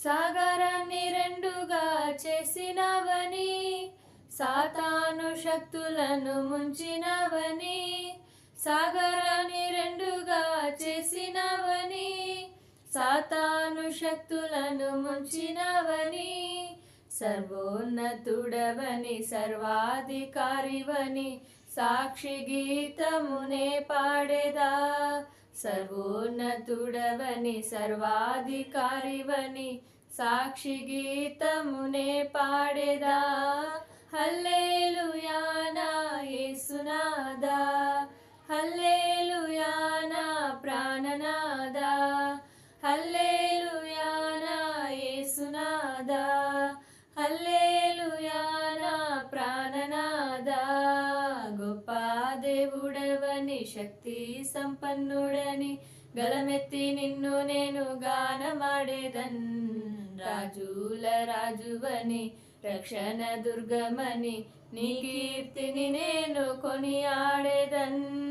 సాగరాన్ని రెండుగా చేసినవని, సాతాను శక్తులను ముంచినవని. సాగరాన్ని రెండుగా చేసినవని, సాతాను శక్తులను ముంచినవని. సర్వోన్నతుడవని సర్వాధికారివని సాక్షి గీతమునే పాడేదా. సర్వోన్నతుడవని సర్వాధికారివని సాక్షి గీతమునే పాడేదా. హల్లెలూయా నా యేసునాదా, హల్లెలూయా నా ప్రాణనాదా, హల్లెలూయా నా యేసునాదా, హల్లెలూయా నా ప్రాణనాదా. గొప్ప దేవుడవని శక్తి సంపన్నుడని గలమెత్తి నిన్ను నేను గానమాడేదన్. రాజుల రాజువని రక్షణ దుర్గమని నీ కీర్తిని నేను కొనియాడేదన్.